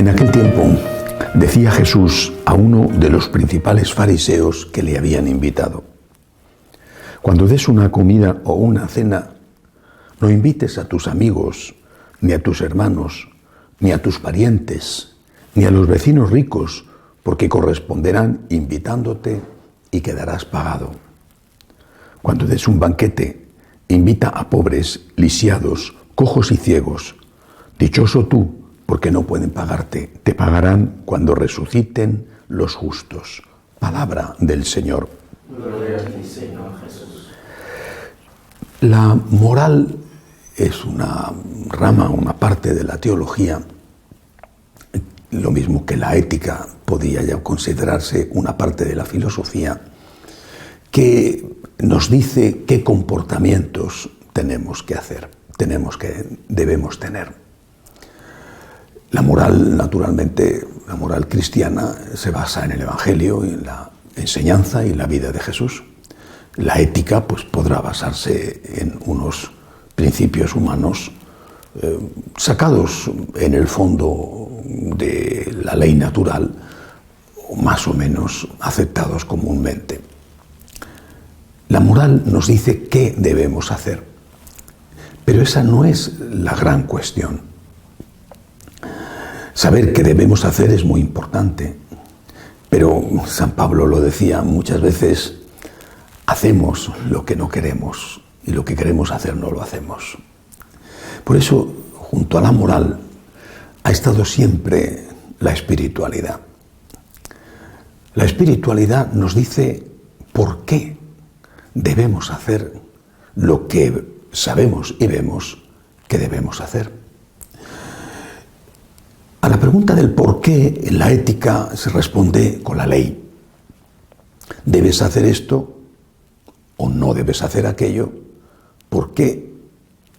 En aquel tiempo decía Jesús a uno de los principales fariseos que le habían invitado: cuando des una comida o una cena, no invites a tus amigos, ni a tus hermanos, ni a tus parientes, ni a los vecinos ricos, porque corresponderán invitándote y quedarás pagado. Cuando des un banquete, invita a pobres, lisiados, cojos y ciegos. Dichoso tú, porque no pueden pagarte. Te pagarán cuando resuciten los justos. Palabra del Señor. Gloria a ti, Señor Jesús. La moral es una rama, una parte de la teología, lo mismo que la ética podía ya considerarse una parte de la filosofía, que nos dice qué comportamientos tenemos que hacer, debemos tener. La moral, naturalmente, la moral cristiana se basa en el Evangelio y en la enseñanza y la vida de Jesús. La ética, pues, podrá basarse en unos principios humanos sacados en el fondo de la ley natural, o más o menos aceptados comúnmente. La moral nos dice qué debemos hacer, pero esa no es la gran cuestión. Saber qué debemos hacer es muy importante, pero San Pablo lo decía muchas veces: hacemos lo que no queremos y lo que queremos hacer no lo hacemos. Por eso, junto a la moral, ha estado siempre la espiritualidad. La espiritualidad nos dice por qué debemos hacer lo que sabemos y vemos que debemos hacer. A la pregunta del por qué, en la ética se responde con la ley. ¿Debes hacer esto o no debes hacer aquello? Porque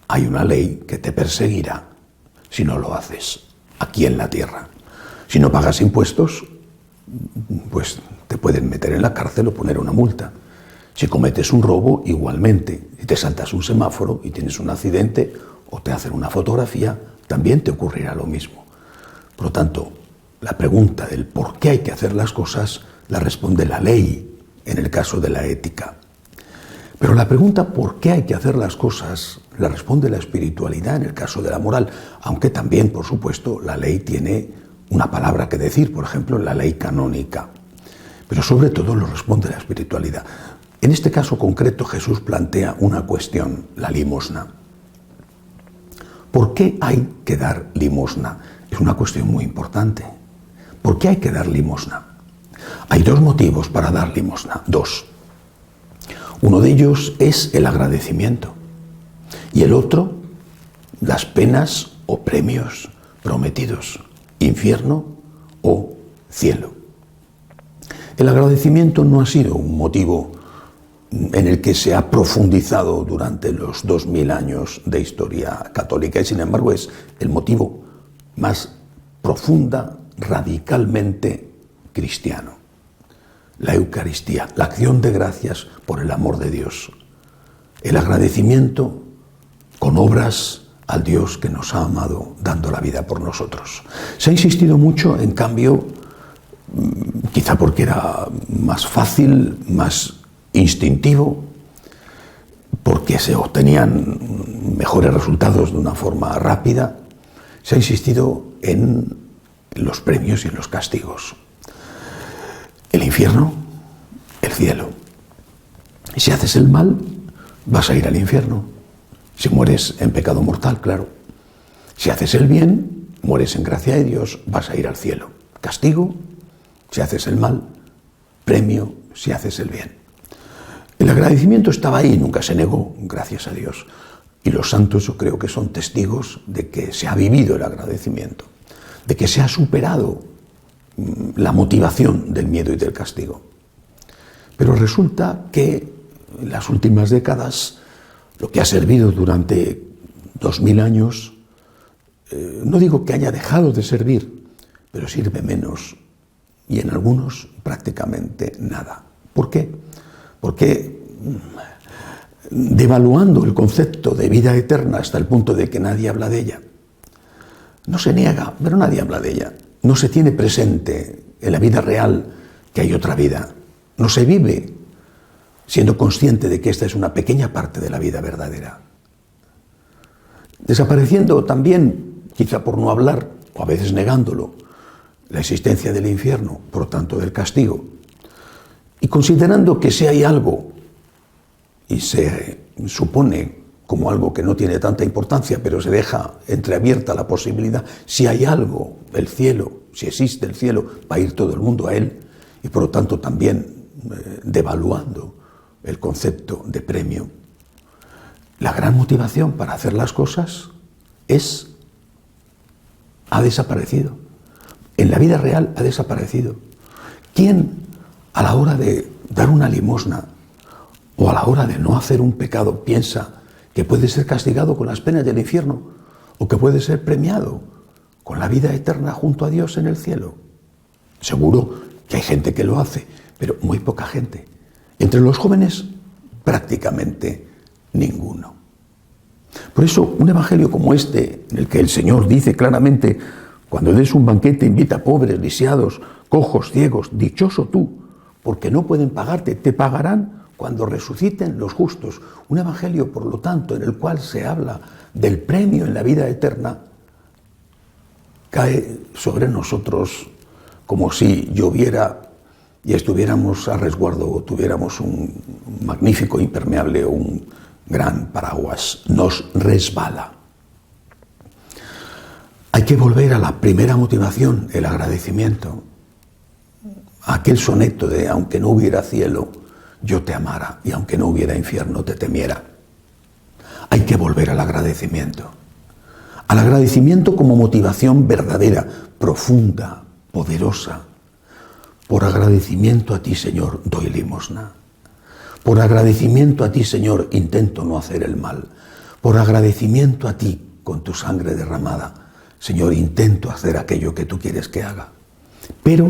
hay una ley que te perseguirá si no lo haces aquí en la tierra. Si no pagas impuestos, pues te pueden meter en la cárcel o poner una multa. Si cometes un robo, igualmente. Si te saltas un semáforo y tienes un accidente o te hacen una fotografía, también te ocurrirá lo mismo. Por lo tanto, la pregunta del por qué hay que hacer las cosas la responde la ley en el caso de la ética. Pero la pregunta por qué hay que hacer las cosas la responde la espiritualidad en el caso de la moral, aunque también, por supuesto, la ley tiene una palabra que decir, por ejemplo, la ley canónica. Pero sobre todo lo responde la espiritualidad. En este caso concreto, Jesús plantea una cuestión: la limosna. ¿Por qué hay que dar limosna? Es una cuestión muy importante. ¿Por qué hay que dar limosna? Hay dos motivos para dar limosna, dos. Uno de ellos es el agradecimiento y el otro, las penas o premios prometidos, infierno o cielo. El agradecimiento no ha sido un motivo en el que se ha profundizado durante los 2000 años de historia católica, y sin embargo es el motivo más profunda, radicalmente cristiano. La Eucaristía, la acción de gracias por el amor de Dios, el agradecimiento con obras al Dios que nos ha amado dando la vida por nosotros. Se ha insistido mucho, en cambio, quizá porque era más fácil, más instintivo, porque se obtenían mejores resultados de una forma rápida, se ha insistido en los premios y en los castigos. El infierno, el cielo. Si haces el mal, vas a ir al infierno. Si mueres en pecado mortal, claro. Si haces el bien, mueres en gracia de Dios, vas a ir al cielo. Castigo, si haces el mal; premio, si haces el bien. El agradecimiento estaba ahí, nunca se negó, gracias a Dios. Y los santos, yo creo que son testigos de que se ha vivido el agradecimiento, de que se ha superado la motivación del miedo y del castigo. Pero resulta que en las últimas décadas lo que ha servido durante 2000 años, no digo que haya dejado de servir, pero sirve menos y en algunos prácticamente nada. ¿Por qué? Porque devaluando el concepto de vida eterna hasta el punto de que nadie habla de ella. No se niega, pero nadie habla de ella. No se tiene presente en la vida real que hay otra vida. No se vive siendo consciente de que esta es una pequeña parte de la vida verdadera. Desapareciendo también, quizá por no hablar, o a veces negándolo, la existencia del infierno, por lo tanto del castigo. Y considerando que si hay algo, y se supone como algo que no tiene tanta importancia, pero se deja entreabierta la posibilidad, si hay algo, el cielo, si existe el cielo, va a ir todo el mundo a él, y por lo tanto también devaluando el concepto de premio. La gran motivación para hacer las cosas ha desaparecido. En la vida real ha desaparecido. ¿Quién a la hora de dar una limosna o a la hora de no hacer un pecado piensa que puede ser castigado con las penas del infierno o que puede ser premiado con la vida eterna junto a Dios en el cielo? Seguro que hay gente que lo hace, pero muy poca gente. Entre los jóvenes, prácticamente ninguno. Por eso, un evangelio como este, en el que el Señor dice claramente: cuando des un banquete, invita a pobres, lisiados, cojos, ciegos, dichoso tú, porque no pueden pagarte, te pagarán cuando resuciten los justos. Un evangelio, por lo tanto, en el cual se habla del premio en la vida eterna, cae sobre nosotros como si lloviera y estuviéramos a resguardo o tuviéramos un magnífico impermeable o un gran paraguas. Nos resbala. Hay que volver a la primera motivación, el agradecimiento. Aquel soneto de: aunque no hubiera cielo, yo te amara, y aunque no hubiera infierno, te temiera. Hay que volver al agradecimiento. Al agradecimiento como motivación verdadera, profunda, poderosa. Por agradecimiento a ti, Señor, doy limosna. Por agradecimiento a ti, Señor, intento no hacer el mal. Por agradecimiento a ti, con tu sangre derramada, Señor, intento hacer aquello que tú quieres que haga. Pero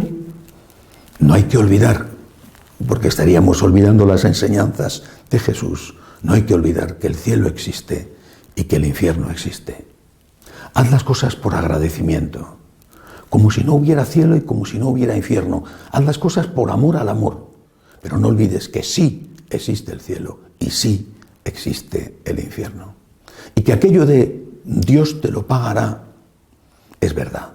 no hay que olvidar, porque estaríamos olvidando las enseñanzas de Jesús, no hay que olvidar que el cielo existe y que el infierno existe. Haz las cosas por agradecimiento, como si no hubiera cielo y como si no hubiera infierno. Haz las cosas por amor al amor, pero no olvides que sí existe el cielo y sí existe el infierno. Y que aquello de Dios te lo pagará es verdad.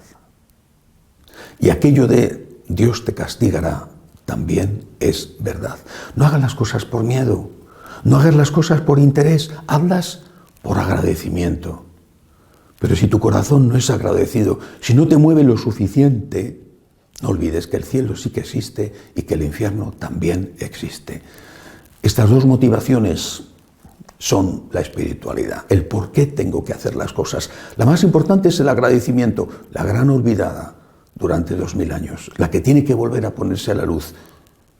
Y aquello de Dios te castigará también es verdad. No hagas las cosas por miedo, no hagas las cosas por interés, hazlas por agradecimiento. Pero si tu corazón no es agradecido, si no te mueve lo suficiente, no olvides que el cielo sí que existe y que el infierno también existe. Estas dos motivaciones son la espiritualidad, el por qué tengo que hacer las cosas. La más importante es el agradecimiento, la gran olvidada durante 2000 años, la que tiene que volver a ponerse a la luz.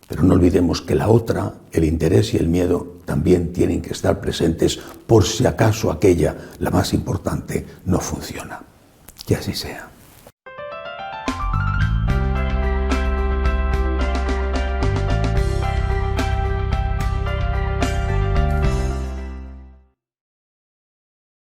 Pero no olvidemos que la otra, el interés y el miedo, también tienen que estar presentes por si acaso aquella, la más importante, no funciona. Que así sea.